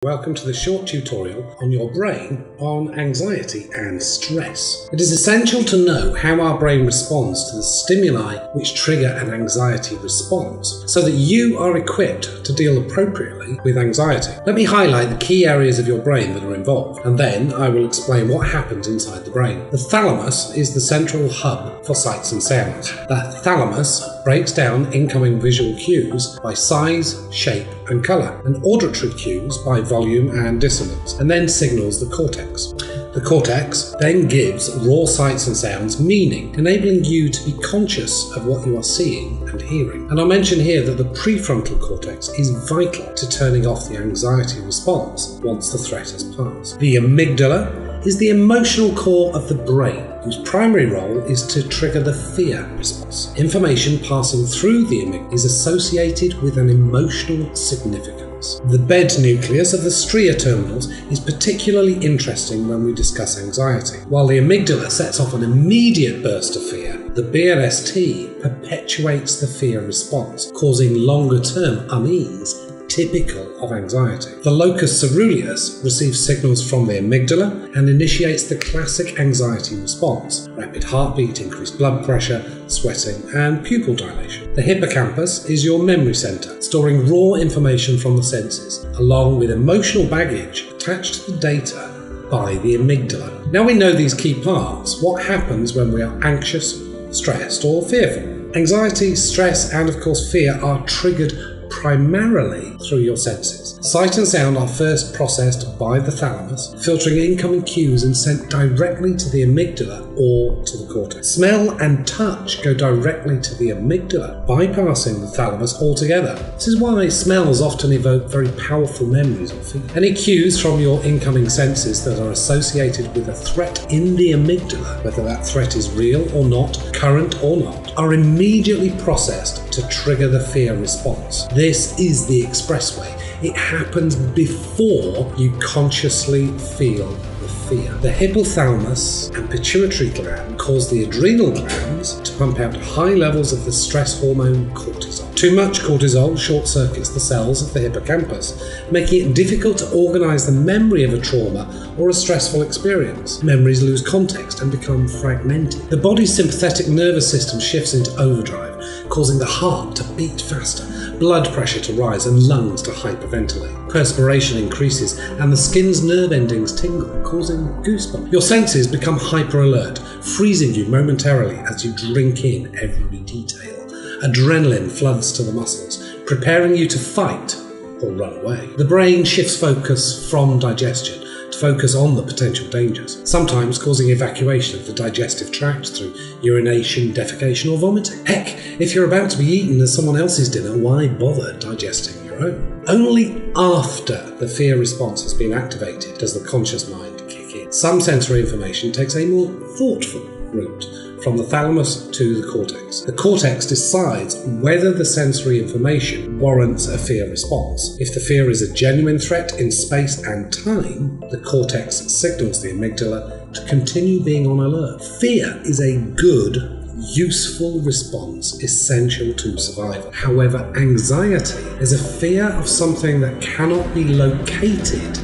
Welcome to the short tutorial on your brain on anxiety and stress. It is essential to know how our brain responds to the stimuli which trigger an anxiety response so that you are equipped to deal appropriately with anxiety. Let me highlight the key areas of your brain that are involved, and then I will explain what happens inside the brain. The thalamus is the central hub for sights and sounds. The thalamus breaks down incoming visual cues by size, shape and colour, and auditory cues by volume and dissonance, and then signals the cortex. The cortex then gives raw sights and sounds meaning, enabling you to be conscious of what you are seeing and hearing. And I'll mention here that the prefrontal cortex is vital to turning off the anxiety response once the threat has passed. The amygdala is the emotional core of the brain, whose primary role is to trigger the fear response. Information passing through the amygdala is associated with an emotional significance. The bed nucleus of the stria terminals is particularly interesting when we discuss anxiety. While the amygdala sets off an immediate burst of fear, the BNST perpetuates the fear response, causing longer-term unease typical of anxiety. The locus coeruleus receives signals from the amygdala and initiates the classic anxiety response: rapid heartbeat, increased blood pressure, sweating, and pupil dilation. The hippocampus is your memory center, storing raw information from the senses, along with emotional baggage attached to the data by the amygdala. Now we know these key parts. What happens when we are anxious, stressed, or fearful? Anxiety, stress, and of course fear are triggered primarily through your senses. Sight and sound are first processed by the thalamus, filtering incoming cues and sent directly to the amygdala or to the cortex. Smell and touch go directly to the amygdala, bypassing the thalamus altogether. This is why smells often evoke very powerful memories or feelings. Any cues from your incoming senses that are associated with a threat in the amygdala, whether that threat is real or not, current or not, are immediately processed to trigger the fear response. This is the expressway. It happens before you consciously feel the fear. The hypothalamus and pituitary gland cause the adrenal glands to pump out high levels of the stress hormone cortisol. Too much cortisol short-circuits the cells of the hippocampus, making it difficult to organize the memory of a trauma or a stressful experience. Memories lose context and become fragmented. The body's sympathetic nervous system shifts into overdrive, causing the heart to beat faster, blood pressure to rise, and lungs to hyperventilate. Perspiration increases and the skin's nerve endings tingle, causing goosebumps. Your senses become hyper-alert, freezing you momentarily as you drink in every detail. Adrenaline floods to the muscles, preparing you to fight or run away. The brain shifts focus from digestion to focus on the potential dangers, sometimes causing evacuation of the digestive tract through urination, defecation, or vomiting. Heck, if you're about to be eaten as someone else's dinner, why bother digesting your own? Only after the fear response has been activated does the conscious mind kick in. Some sensory information takes a more thoughtful route from the thalamus to the cortex. The cortex decides whether the sensory information warrants a fear response. If the fear is a genuine threat in space and time, the cortex signals the amygdala to continue being on alert. Fear is a good, useful response essential to survival. However, anxiety is a fear of something that cannot be located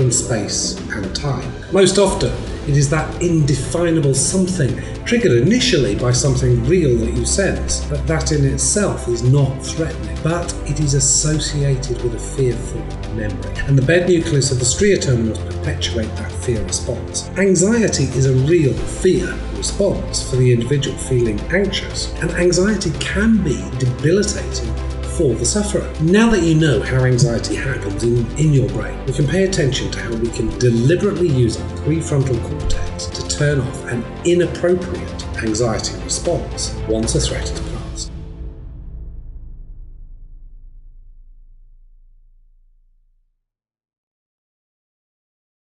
in space and time. Most often, it is that indefinable something triggered initially by something real that you sense, but that in itself is not threatening, but it is associated with a fearful memory. And the bed nucleus of the stria terminals perpetuate that fear response. Anxiety is a real fear response for the individual feeling anxious, and anxiety can be debilitating for the sufferer. Now that you know how anxiety happens in your brain, we can pay attention to how we can deliberately use our prefrontal cortex to turn off an inappropriate anxiety response once a threat is